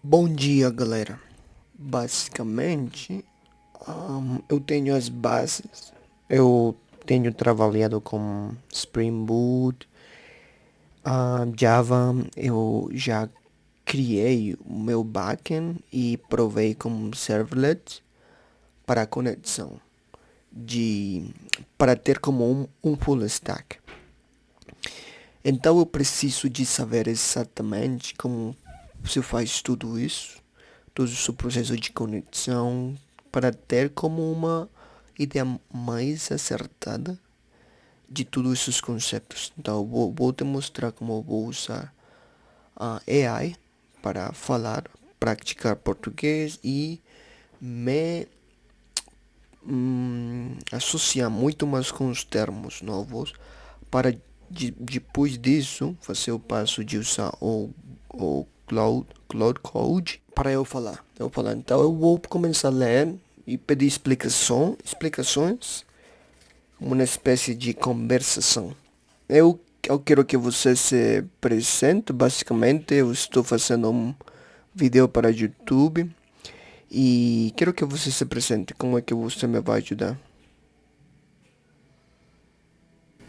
Bom dia, galera. Basicamente, eu tenho as bases. Eu tenho trabalhado com Spring Boot, Java. Eu já criei o meu backend e provei como servlet para a conexão de para ter como um full stack. Então eu preciso de saber exatamente como se faz tudo isso, todo o seu processo de conexão, para ter como uma ideia mais acertada de todos esses conceitos. Então vou te mostrar como eu vou usar a AI para falar, praticar português e me associar muito mais com os termos novos para depois disso fazer o passo de usar o Cloud Code para eu falar. Então eu vou começar a ler e pedir explicações, uma espécie de conversação. Eu quero que você se presente. Basicamente, eu estou fazendo um vídeo para YouTube e quero que você se presente. Como é que você me vai ajudar?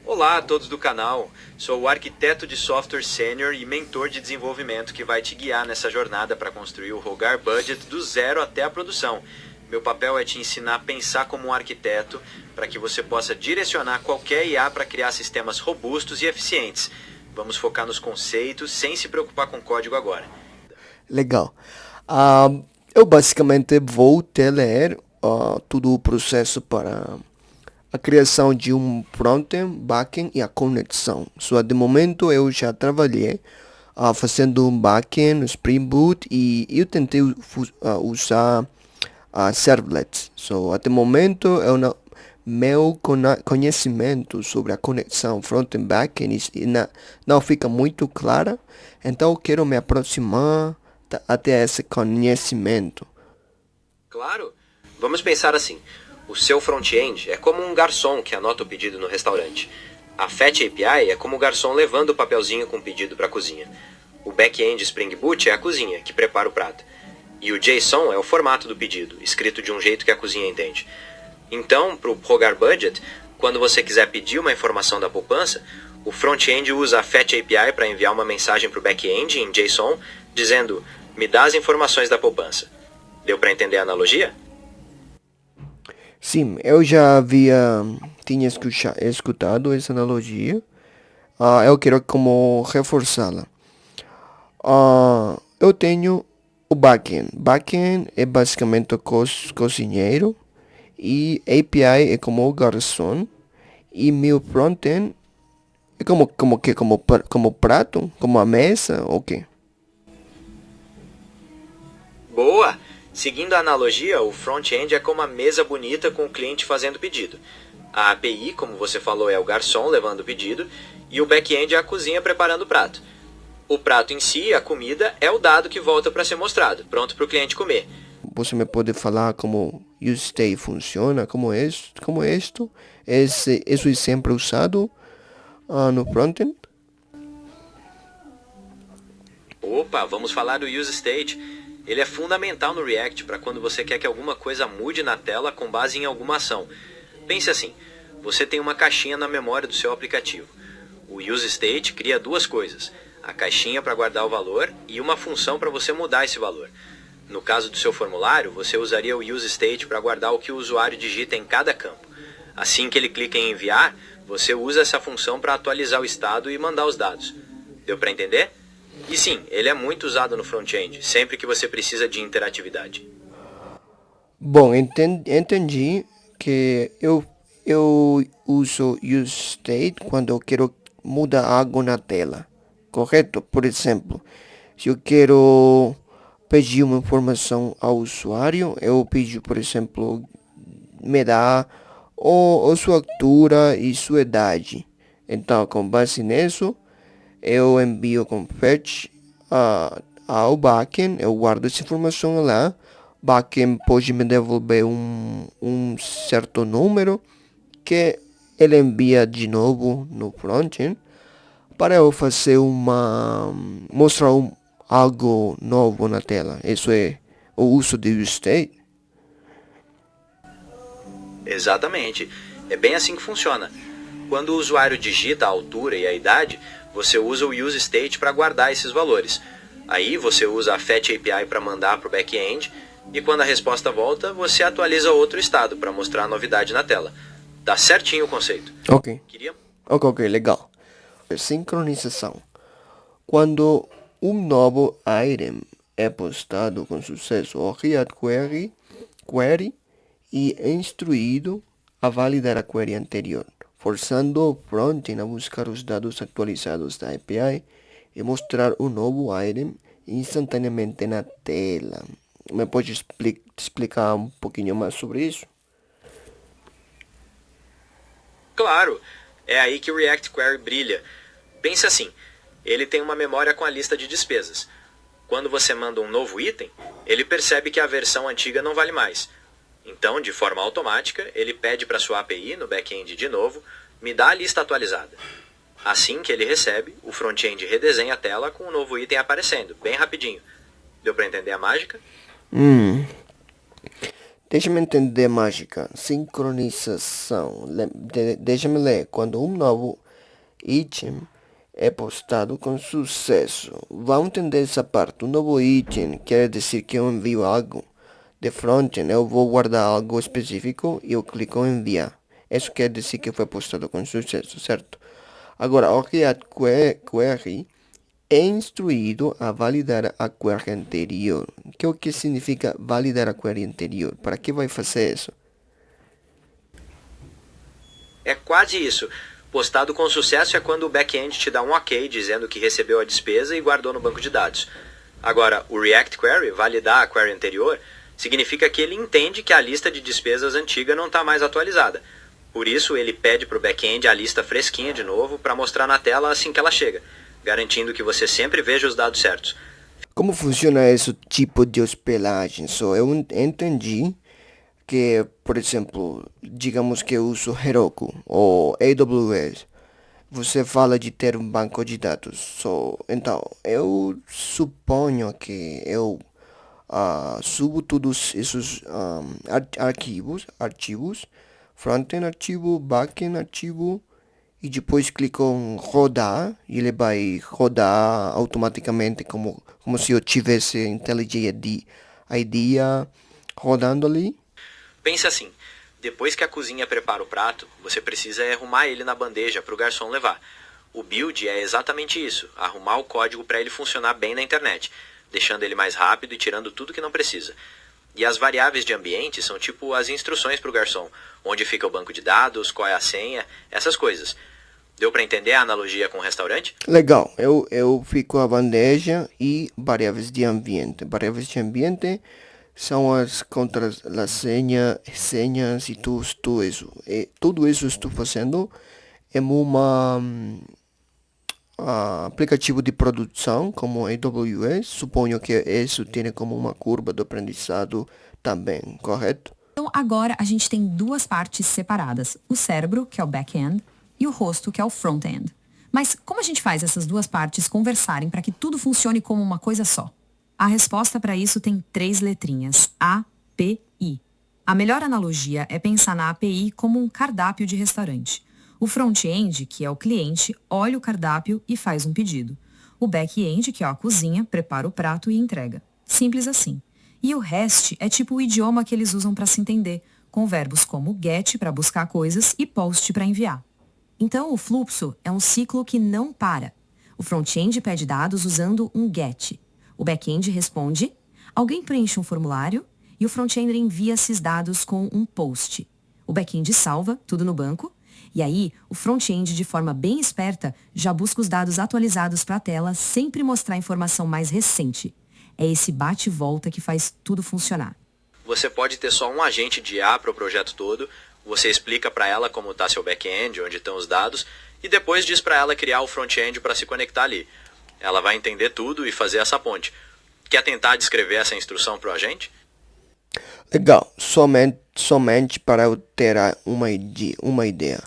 Olá a todos do canal, sou o arquiteto de software sênior e mentor de desenvolvimento que vai te guiar nessa jornada para construir o Rogar Budget do zero até a produção. Meu papel é te ensinar a pensar como um arquiteto para que você possa direcionar qualquer IA para criar sistemas robustos e eficientes. Vamos focar nos conceitos sem se preocupar com código agora. Legal. Ah, eu basicamente vou te ler todo o processo para a criação de um frontend, backend e a conexão. Só de momento eu já trabalhei fazendo um backend, Spring Boot e eu tentei usar servlets. So, até o momento eu não, meu conhecimento sobre a conexão front-end backend não fica muito clara, então eu quero me aproximar até esse conhecimento. Claro, vamos pensar assim. O seu front-end é como um garçom que anota o pedido no restaurante. A Fetch API é como o garçom levando o papelzinho com o pedido para a cozinha. O back-end Spring Boot é a cozinha, que prepara o prato. E o JSON é o formato do pedido, escrito de um jeito que a cozinha entende. Então, para o Rogar Budget, quando você quiser pedir uma informação da poupança, o front-end usa a Fetch API para enviar uma mensagem para o back-end em JSON, dizendo, me dá as informações da poupança. Deu para entender a analogia? Sim, eu já tinha escutado essa analogia. Eu quero como reforçá-la. Eu tenho o backend. Backend é basicamente o cozinheiro e API é como o garçom e meu frontend é como prato, como a mesa, o quê? Boa! Seguindo a analogia, o front-end é como a mesa bonita com o cliente fazendo pedido. A API, como você falou, é o garçom levando o pedido e o back-end é a cozinha preparando o prato. O prato em si, a comida, é o dado que volta para ser mostrado, pronto para o cliente comer. Você me pode falar como UseState funciona, como isto, isso é sempre usado no frontend? Opa, vamos falar do useState. Ele é fundamental no React para quando você quer que alguma coisa mude na tela com base em alguma ação. Pense assim, você tem uma caixinha na memória do seu aplicativo. O useState cria duas coisas, a caixinha para guardar o valor e uma função para você mudar esse valor. No caso do seu formulário, você usaria o useState para guardar o que o usuário digita em cada campo. Assim que ele clica em enviar, você usa essa função para atualizar o estado e mandar os dados. Deu para entender? E sim, ele é muito usado no front-end, sempre que você precisa de interatividade. Bom, entendi que eu uso useState quando eu quero mudar algo na tela, correto? Por exemplo, se eu quero pedir uma informação ao usuário, eu peço, por exemplo, me dá a sua altura e sua idade. Então, com base nisso, eu envio com fetch ao backend, eu guardo essa informação lá. Backend pode me devolver um certo número que ele envia de novo no frontend para eu fazer mostrar algo novo na tela. Isso é o uso de UseState? Exatamente. É bem assim que funciona. Quando o usuário digita a altura e a idade, você usa o useState para guardar esses valores. Aí você usa a Fetch API para mandar para o back-end e quando a resposta volta, você atualiza outro estado para mostrar a novidade na tela. Dá certinho o conceito. Ok. Queria? Ok, legal. Sincronização. Quando um novo item é postado com sucesso, o React Query é instruído a validar a query anterior, forçando o frontend a buscar os dados atualizados da API e mostrar o novo item instantaneamente na tela. Me pode explicar um pouquinho mais sobre isso? Claro, é aí que o React Query brilha. Pense assim, ele tem uma memória com a lista de despesas. Quando você manda um novo item, ele percebe que a versão antiga não vale mais. Então, de forma automática, ele pede para sua API no back-end de novo, me dá a lista atualizada. Assim que ele recebe, o front-end redesenha a tela com o novo item aparecendo, bem rapidinho. Deu para entender a mágica? Deixa-me entender mágica. Sincronização. Deixa-me ler. Quando um novo item é postado com sucesso. Vão entender essa parte. Um novo item quer dizer que eu envio algo. De frontend, eu vou guardar algo específico e eu clico em enviar. Isso quer dizer que foi postado com sucesso, certo? Agora, o React Query é instruído a validar a query anterior. O que significa validar a query anterior? Para que vai fazer isso? É quase isso. Postado com sucesso é quando o back-end te dá um ok dizendo que recebeu a despesa e guardou no banco de dados. Agora, o React Query, validar a query anterior, significa que ele entende que a lista de despesas antiga não está mais atualizada. Por isso, ele pede para o back-end a lista fresquinha de novo para mostrar na tela assim que ela chega, garantindo que você sempre veja os dados certos. Como funciona esse tipo de hospedagem? Eu entendi que, por exemplo, digamos que eu uso Heroku ou AWS. Você fala de ter um banco de dados. Então, eu suponho que eu subo todos esses arquivos, frontend arquivo, backend arquivo, e depois clico em rodar, e ele vai rodar automaticamente como se eu tivesse IntelliJ IDEA rodando ali. Pense assim, depois que a cozinha prepara o prato, você precisa arrumar ele na bandeja para o garçom levar. O build é exatamente isso, arrumar o código para ele funcionar bem na internet, deixando ele mais rápido e tirando tudo que não precisa. E as variáveis de ambiente são tipo as instruções para o garçom, onde fica o banco de dados, qual é a senha, essas coisas. Deu para entender a analogia com o restaurante? Legal, eu fico a bandeja e variáveis de ambiente. Variáveis de ambiente são as senhas e tudo isso. E tudo isso estou fazendo em uma aplicativo de produção como AWS. Suponho que isso tem como uma curva de aprendizado também, correto? Então, agora a gente tem duas partes separadas. O cérebro, que é o back-end, e o rosto, que é o front-end. Mas como a gente faz essas duas partes conversarem para que tudo funcione como uma coisa só? A resposta para isso tem 3 letrinhas, API. A melhor analogia é pensar na API como um cardápio de restaurante. O front-end, que é o cliente, olha o cardápio e faz um pedido. O back-end, que é a cozinha, prepara o prato e entrega. Simples assim. E o REST é tipo o idioma que eles usam para se entender, com verbos como get para buscar coisas e post para enviar. Então, o fluxo é um ciclo que não para. O front-end pede dados usando um get. O back-end responde, alguém preenche um formulário e o front-end envia esses dados com um post. O back-end salva tudo no banco e aí o front-end, de forma bem esperta, já busca os dados atualizados para a tela, sempre mostrar a informação mais recente. É esse bate e volta que faz tudo funcionar. Você pode ter só um agente de IA para o projeto todo, você explica para ela como está seu back-end, onde estão os dados, e depois diz para ela criar o front-end para se conectar ali. Ela vai entender tudo e fazer essa ponte. Quer tentar descrever essa instrução para o agente? Legal, somente para eu ter uma ideia.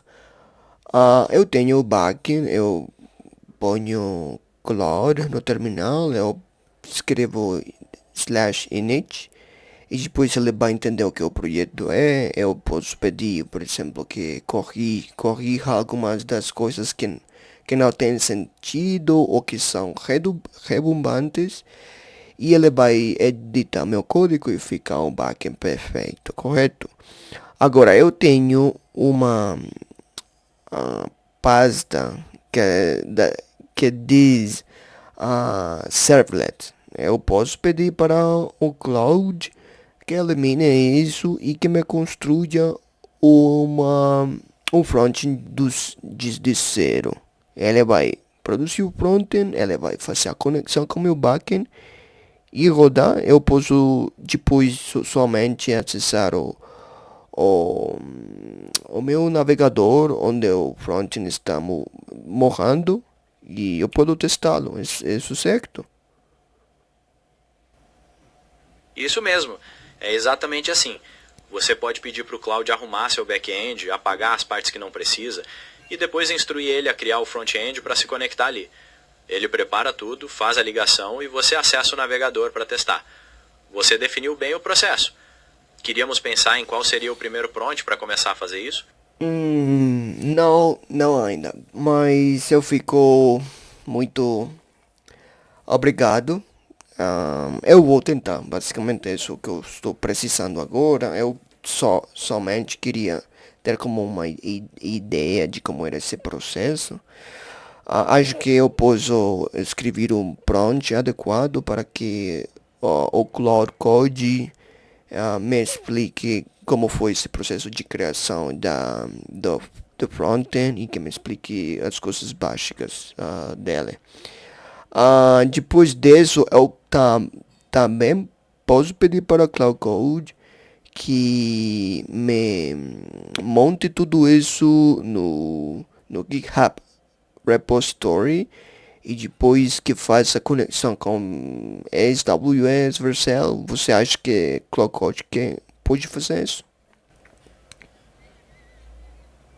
Eu tenho o backend, eu ponho Claude no terminal, eu escrevo /init e depois ele vai entender o que o projeto é. Eu posso pedir, por exemplo, que corrija algumas das coisas que não têm sentido ou que são redundantes. E ele vai editar meu código e ficar um backend perfeito, correto? Agora, eu tenho uma pasta que diz servlet. Eu posso pedir para o Cloud que elimine isso e que me construya um frontend de zero. Ele vai produzir o frontend, ele vai fazer a conexão com o meu backend e rodar. Eu posso depois somente acessar o meu navegador onde o frontend está morrendo e eu posso testá-lo. Isso certo? Isso mesmo, é exatamente assim. Você pode pedir para o Cloud arrumar seu back-end, apagar as partes que não precisa e depois instruir ele a criar o front-end para se conectar ali. Ele prepara tudo, faz a ligação e você acessa o navegador para testar. Você definiu bem o processo. Queríamos pensar em qual seria o primeiro prompt para começar a fazer isso? Não ainda. Mas eu fico muito obrigado. Eu vou tentar. Basicamente é isso que eu estou precisando agora. Eu somente queria ter como uma ideia de como era esse processo. Acho que eu posso escrever um prompt adequado para que o Cloud Code me explique como foi esse processo de criação do frontend e que me explique as coisas básicas dele. Depois disso, eu também posso pedir para o Cloud Code que me monte tudo isso no GitHub repository e depois que faz a conexão com AWS, Vercel. Você acha que Cloud Code pode fazer isso?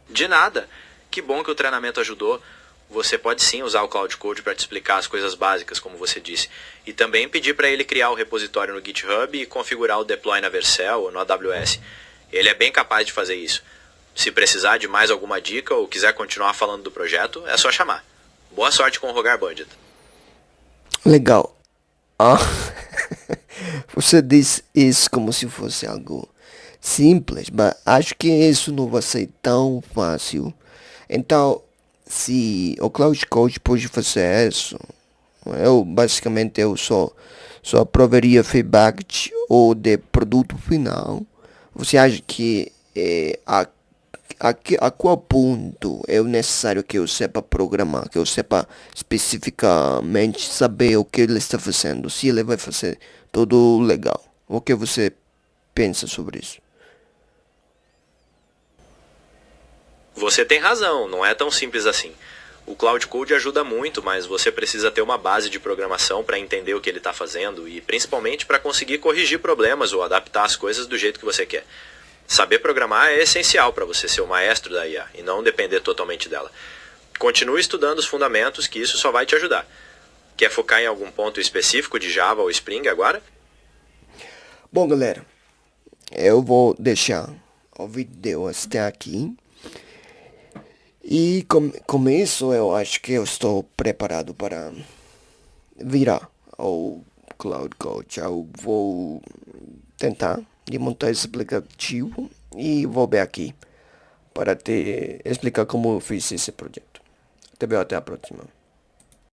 De nada. Que bom que o treinamento ajudou. Você pode sim usar o Cloud Code para te explicar as coisas básicas, como você disse. E também pedir para ele criar o repositório no GitHub e configurar o deploy na Vercel ou no AWS. Ele é bem capaz de fazer isso. Se precisar de mais alguma dica ou quiser continuar falando do projeto, é só chamar. Boa sorte com o Rogar Budget. Legal. Você diz isso como se fosse algo simples, mas acho que isso não vai ser tão fácil. Então, se o Cloud Code pode fazer isso, eu só aprovaria feedback ou de produto final. Você acha que a qual ponto é necessário que eu saiba programar, que eu saiba especificamente saber o que ele está fazendo, se ele vai fazer tudo legal? O que você pensa sobre isso? Você tem razão, não é tão simples assim. O Cloud Code ajuda muito, mas você precisa ter uma base de programação para entender o que ele está fazendo e principalmente para conseguir corrigir problemas ou adaptar as coisas do jeito que você quer. Saber programar é essencial para você ser o maestro da IA e não depender totalmente dela. Continue estudando os fundamentos, que isso só vai te ajudar. Quer focar em algum ponto específico de Java ou Spring agora? Bom, galera, eu vou deixar o vídeo até aqui. E com isso eu acho que eu estou preparado para virar ao Cloud Code. Eu vou tentar de montar esse aplicativo e vou ver aqui para te explicar como eu fiz esse projeto. Até a próxima.